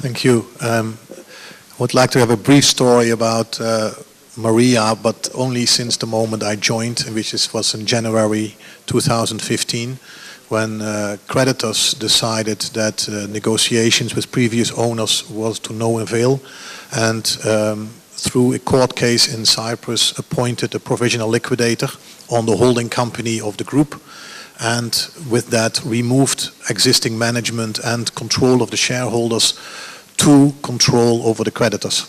Thank you. I would like to have a brief story about Mriya, but only since the moment I joined, which was in January 2015, when creditors decided that negotiations with previous owners was to no avail, and through a court case in Cyprus appointed a provisional liquidator on the holding company of the group, and with that removed existing management and control of the shareholders to control over the creditors.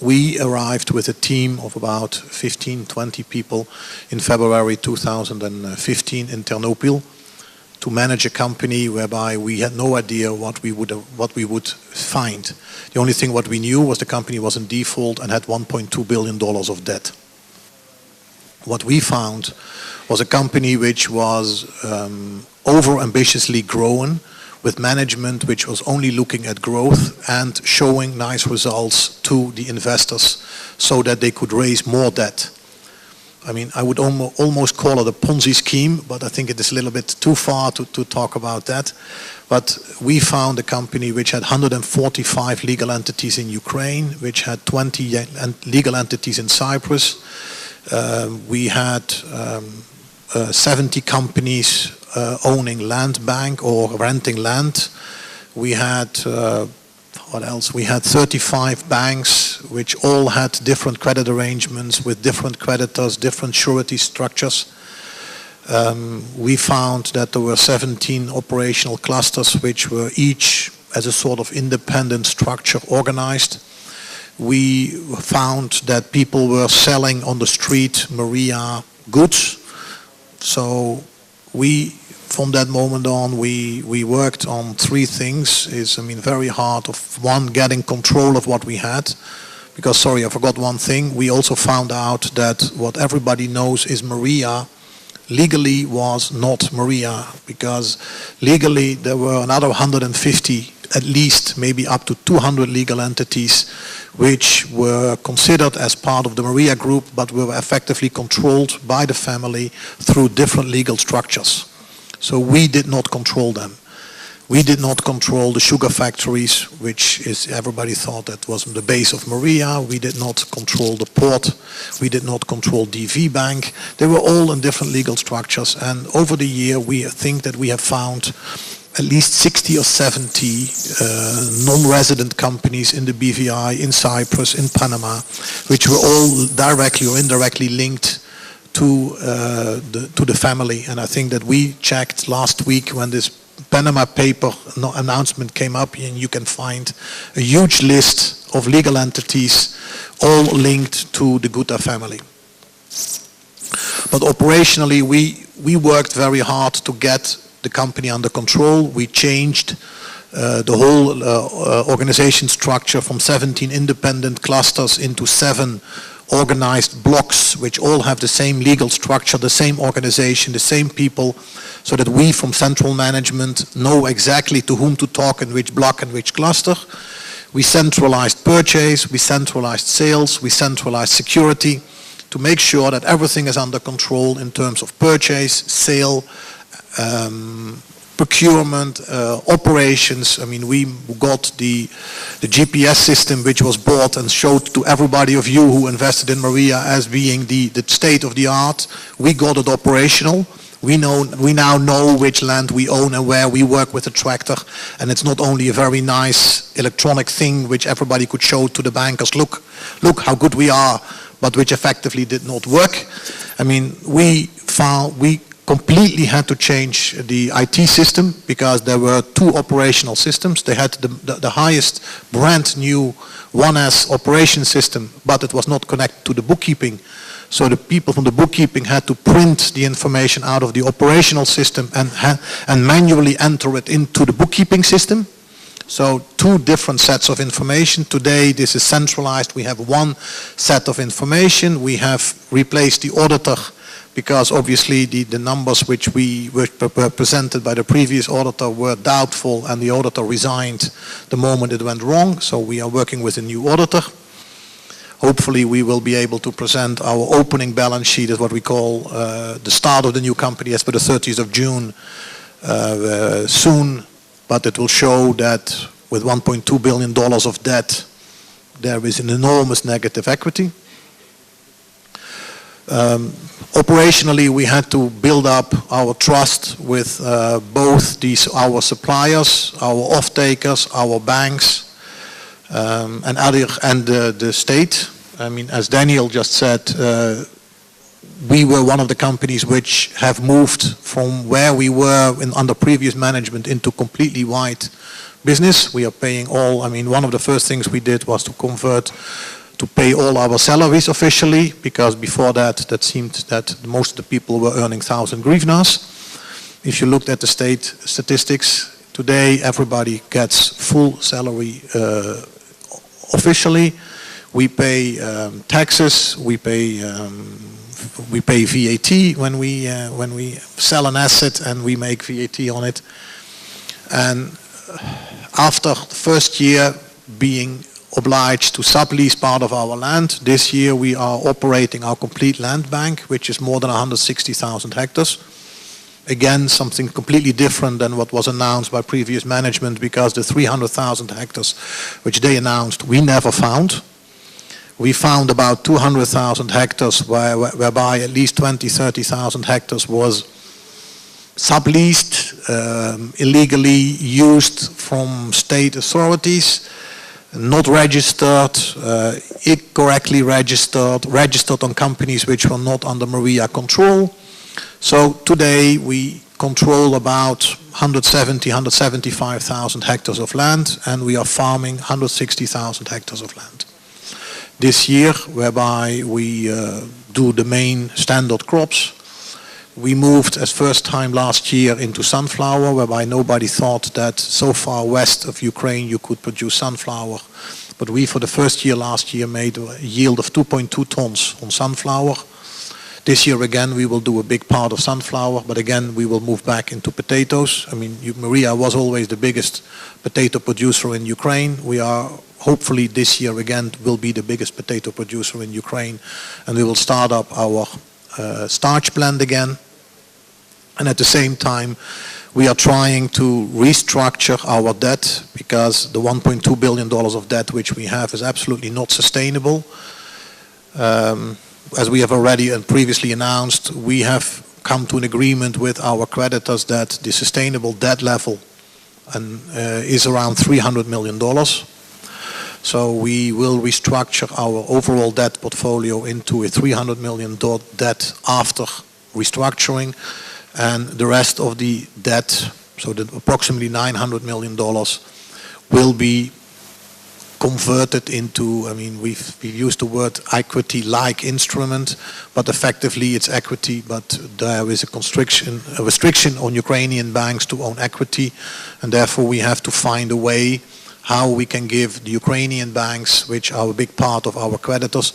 We arrived with a team of about 15-20 people in February 2015 in Ternopil to manage a company whereby we had no idea what we would find. The only thing what we knew was the company was in default and had $1.2 billion of debt. What we found was a company which was over-ambitiously grown, with management which was only looking at growth and showing nice results to the investors so that they could raise more debt. I mean, I would almost call it a Ponzi scheme, but I think it is a little bit too far to talk about that. But we found a company which had 145 legal entities in Ukraine, which had 20 legal entities in Cyprus. We had 70 companies owning land bank or renting land. We had, what else? We had 35 banks which all had different credit arrangements with different creditors, different surety structures. We found that there were 17 operational clusters which were each as a sort of independent structure organized. We found that people were selling on the street Mriya goods. So from that moment on, we worked on three things. Very hard. One, getting control of what we had. Because, sorry, I forgot one thing. We also found out that what everybody knows is Mriya legally was not Mriya, because legally there were another 150, at least maybe up to 200 legal entities which were considered as part of the Mriya group but were effectively controlled by the family through different legal structures. So we did not control them. We did not control the sugar factories, which is everybody thought that was the base of Mriya. We did not control the port. We did not control DV Bank. They were all in different legal structures. And over the year, we think that we have found at least 60 or 70 non-resident companies in the BVI, in Cyprus, in Panama, which were all directly or indirectly linked to the family. And I think that we checked last week when this Panama paper announcement came up, and you can find a huge list of legal entities all linked to the Gutta family. But operationally, we worked very hard to get the company under control. We changed the whole organization structure from 17 independent clusters into 7 organized blocks, which all have the same legal structure, the same organization, the same people, so that we from central management know exactly to whom to talk in which block and which cluster. We centralized purchase, we centralized sales, we centralized security to make sure that everything is under control in terms of purchase, sale, procurement, operations. I mean, we got the GPS system which was bought and showed to everybody of you who invested in Mriya as being the state of the art. We got it operational. We now know which land we own and where we work with the tractor. And it's not only a very nice electronic thing which everybody could show to the bankers, look how good we are, but which effectively did not work. I mean, we completely had to change the IT system because there were 2 operational systems. They had the highest brand new 1S operation system, but it was not connected to the bookkeeping. So the people from the bookkeeping had to print the information out of the operational system and manually enter it into the bookkeeping system. So 2 different sets of information. Today this is centralized. We have 1 set of information. We have replaced the auditor because obviously the numbers which were presented by the previous auditor were doubtful, and the auditor resigned the moment it went wrong. So we are working with a new auditor. Hopefully we will be able to present our opening balance sheet as what we call the start of the new company as per the 30th of June soon, but it will show that with $1.2 billion of debt, there is an enormous negative equity. Operationally, we had to build up our trust with both our suppliers, our off-takers, our banks, and the state. I mean, as Daniel just said, we were one of the companies which have moved from where we were under previous management into completely white business. We are paying all, I mean, one of the first things we did was to pay all our salaries officially, because before that, it seemed that most of the people were earning 1,000 grivnas. If you looked at the state statistics, today everybody gets full salary officially. We pay taxes, we pay VAT when we sell an asset and we make VAT on it. And after the first year being obliged to sublease part of our land, this year we are operating our complete land bank, which is more than 160,000 hectares. Again, something completely different than what was announced by previous management, because the 300,000 hectares which they announced, we never found. We found about 200,000 hectares whereby at least 30,000 hectares was subleased, illegally used from state authorities, not registered, incorrectly registered on companies which were not under Mriya control. So today we control about 175,000 hectares of land, and we are farming 160,000 hectares of land. This year, whereby we do the main standard crops, we moved as first time last year into sunflower, whereby nobody thought that so far west of Ukraine you could produce sunflower. But we, for the first year last year, made a yield of 2.2 tons on sunflower. This year again we will do a big part of sunflower, but again we will move back into potatoes. I mean, Mriya was always the biggest potato producer in Ukraine. We are hopefully this year again will be the biggest potato producer in Ukraine, and we will start up our starch plant again. And at the same time, we are trying to restructure our debt, because the $1.2 billion of debt which we have is absolutely not sustainable. As we have already and previously announced, we have come to an agreement with our creditors that the sustainable debt level is around $300 million. So we will restructure our overall debt portfolio into a $300 million debt after restructuring. And the rest of the debt, so the approximately $900 million, will be converted into, I mean, we've used the word equity-like instrument, but effectively it's equity, but there is a restriction on Ukrainian banks to own equity, and therefore we have to find a way how we can give the Ukrainian banks, which are a big part of our creditors,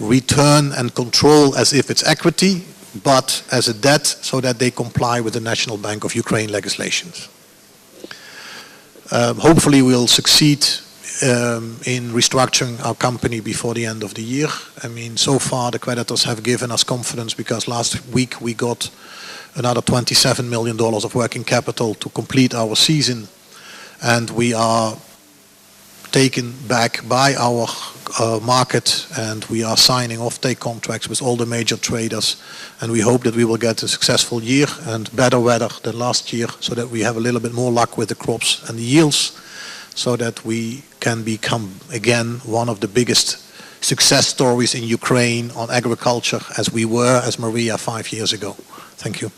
return and control as if it's equity, but as a debt, so that they comply with the National Bank of Ukraine legislations. Hopefully we'll succeed in restructuring our company before the end of the year. I mean, so far the creditors have given us confidence, because last week we got another $27 million of working capital to complete our season, and we are taken back by our market, and we are signing off-take contracts with all the major traders, and we hope that we will get a successful year and better weather than last year, so that we have a little bit more luck with the crops and the yields, so that we can become again one of the biggest success stories in Ukraine on agriculture, as we were as Mriya 5 years ago. Thank you.